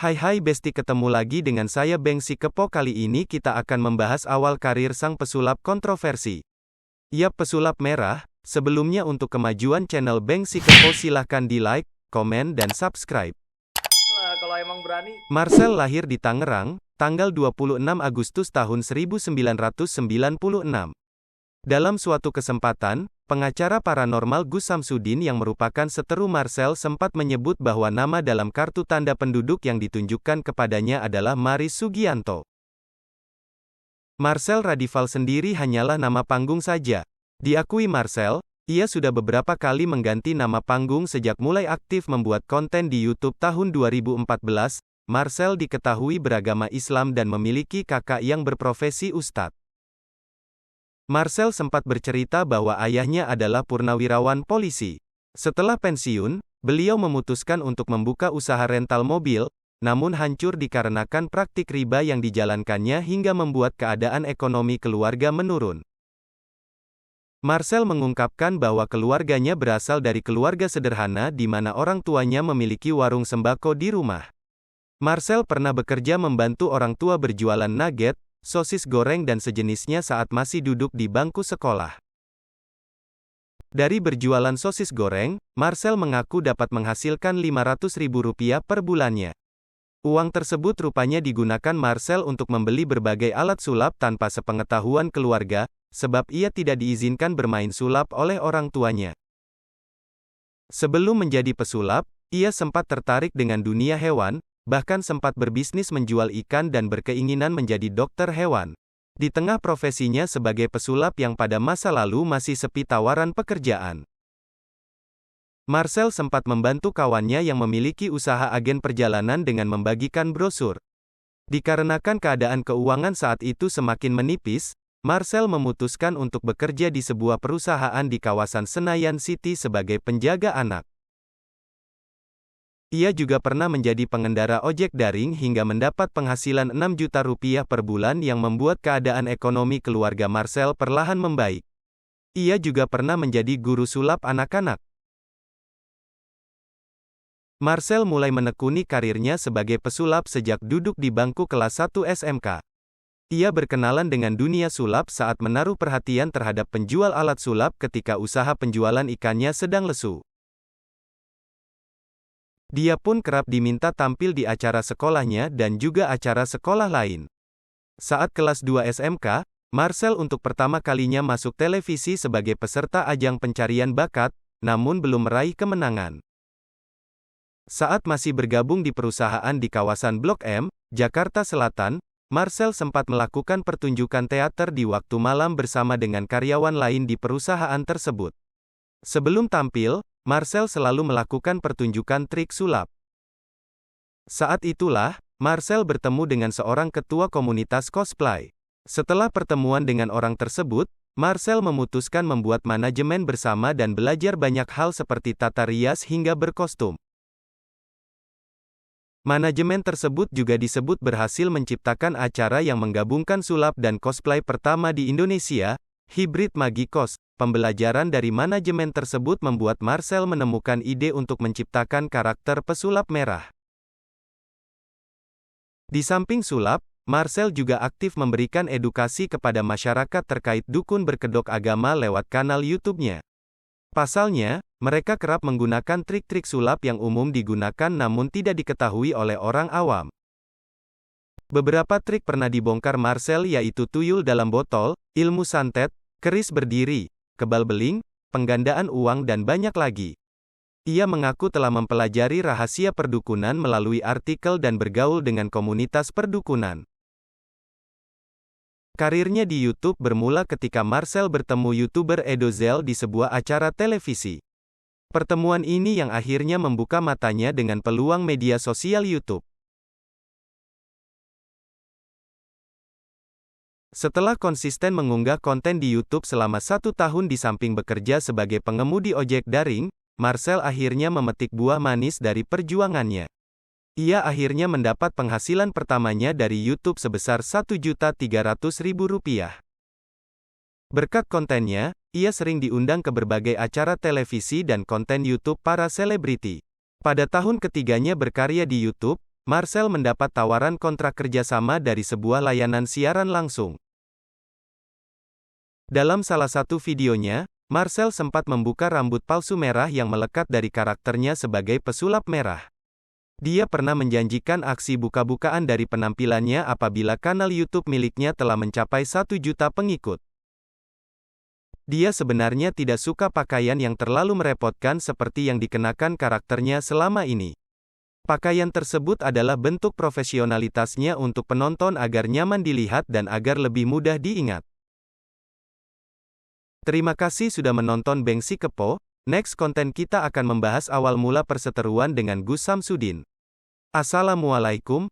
Hai Besti, ketemu lagi dengan saya Bengsi Kepo. Kali ini kita akan membahas awal karir sang pesulap kontroversi. Yap, pesulap merah. Sebelumnya untuk kemajuan channel Bengsi Kepo silahkan di like, komen, dan subscribe. Kalau emang berani. Marcel lahir di Tangerang, tanggal 26 Agustus tahun 1996. Dalam suatu kesempatan, pengacara paranormal Gus Samsudin yang merupakan seteru Marcel sempat menyebut bahwa nama dalam kartu tanda penduduk yang ditunjukkan kepadanya adalah Maris Sugianto. Marcel Radival sendiri hanyalah nama panggung saja. Diakui Marcel, ia sudah beberapa kali mengganti nama panggung sejak mulai aktif membuat konten di YouTube tahun 2014. Marcel diketahui beragama Islam dan memiliki kakak yang berprofesi ustadz. Marcel sempat bercerita bahwa ayahnya adalah purnawirawan polisi. Setelah pensiun, beliau memutuskan untuk membuka usaha rental mobil, namun hancur dikarenakan praktik riba yang dijalankannya hingga membuat keadaan ekonomi keluarga menurun. Marcel mengungkapkan bahwa keluarganya berasal dari keluarga sederhana di mana orang tuanya memiliki warung sembako di rumah. Marcel pernah bekerja membantu orang tua berjualan nugget, sosis goreng dan sejenisnya saat masih duduk di bangku sekolah. Dari berjualan sosis goreng, Marcel mengaku dapat menghasilkan Rp500.000 per bulannya. Uang tersebut rupanya digunakan Marcel untuk membeli berbagai alat sulap tanpa sepengetahuan keluarga, sebab ia tidak diizinkan bermain sulap oleh orang tuanya. Sebelum menjadi pesulap, ia sempat tertarik dengan dunia hewan, bahkan sempat berbisnis menjual ikan dan berkeinginan menjadi dokter hewan. Di tengah profesinya sebagai pesulap yang pada masa lalu masih sepi tawaran pekerjaan, Marcel sempat membantu kawannya yang memiliki usaha agen perjalanan dengan membagikan brosur. Dikarenakan keadaan keuangan saat itu semakin menipis, Marcel memutuskan untuk bekerja di sebuah perusahaan di kawasan Senayan City sebagai penjaga anak. Ia juga pernah menjadi pengendara ojek daring hingga mendapat penghasilan Rp6 juta per bulan yang membuat keadaan ekonomi keluarga Marcel perlahan membaik. Ia juga pernah menjadi guru sulap anak-anak. Marcel mulai menekuni karirnya sebagai pesulap sejak duduk di bangku kelas 1 SMK. Ia berkenalan dengan dunia sulap saat menaruh perhatian terhadap penjual alat sulap ketika usaha penjualan ikannya sedang lesu. Dia pun kerap diminta tampil di acara sekolahnya dan juga acara sekolah lain. Saat kelas 2 SMK, Marcel untuk pertama kalinya masuk televisi sebagai peserta ajang pencarian bakat, namun belum meraih kemenangan. Saat masih bergabung di perusahaan di kawasan Blok M, Jakarta Selatan, Marcel sempat melakukan pertunjukan teater di waktu malam bersama dengan karyawan lain di perusahaan tersebut. Sebelum tampil, Marcel selalu melakukan pertunjukan trik sulap. Saat itulah, Marcel bertemu dengan seorang ketua komunitas cosplay. Setelah pertemuan dengan orang tersebut, Marcel memutuskan membuat manajemen bersama dan belajar banyak hal seperti tata rias hingga berkostum. Manajemen tersebut juga disebut berhasil menciptakan acara yang menggabungkan sulap dan cosplay pertama di Indonesia, Hybrid Magicos. Pembelajaran dari manajemen tersebut membuat Marcel menemukan ide untuk menciptakan karakter pesulap merah. Di samping sulap, Marcel juga aktif memberikan edukasi kepada masyarakat terkait dukun berkedok agama lewat kanal YouTube-nya. Pasalnya, mereka kerap menggunakan trik-trik sulap yang umum digunakan namun tidak diketahui oleh orang awam. Beberapa trik pernah dibongkar Marcel yaitu tuyul dalam botol, ilmu santet, keris berdiri, kebal beling, penggandaan uang dan banyak lagi. Ia mengaku telah mempelajari rahasia perdukunan melalui artikel dan bergaul dengan komunitas perdukunan. Karirnya di YouTube bermula ketika Marcel bertemu YouTuber Edozel di sebuah acara televisi. Pertemuan ini yang akhirnya membuka matanya dengan peluang media sosial YouTube. Setelah konsisten mengunggah konten di YouTube selama 1 tahun di samping bekerja sebagai pengemudi ojek daring, Marcel akhirnya memetik buah manis dari perjuangannya. Ia akhirnya mendapat penghasilan pertamanya dari YouTube sebesar Rp1.300.000. Berkat kontennya, ia sering diundang ke berbagai acara televisi dan konten YouTube para selebriti. Pada tahun ketiganya berkarya di YouTube, Marcel mendapat tawaran kontrak kerjasama dari sebuah layanan siaran langsung. Dalam salah satu videonya, Marcel sempat membuka rambut palsu merah yang melekat dari karakternya sebagai pesulap merah. Dia pernah menjanjikan aksi buka-bukaan dari penampilannya apabila kanal YouTube miliknya telah mencapai 1 juta pengikut. Dia sebenarnya tidak suka pakaian yang terlalu merepotkan seperti yang dikenakan karakternya selama ini. Pakaian tersebut adalah bentuk profesionalitasnya untuk penonton agar nyaman dilihat dan agar lebih mudah diingat. Terima kasih sudah menonton Bengsi Kepo. Next konten kita akan membahas awal mula perseteruan dengan Gus Samsudin. Assalamualaikum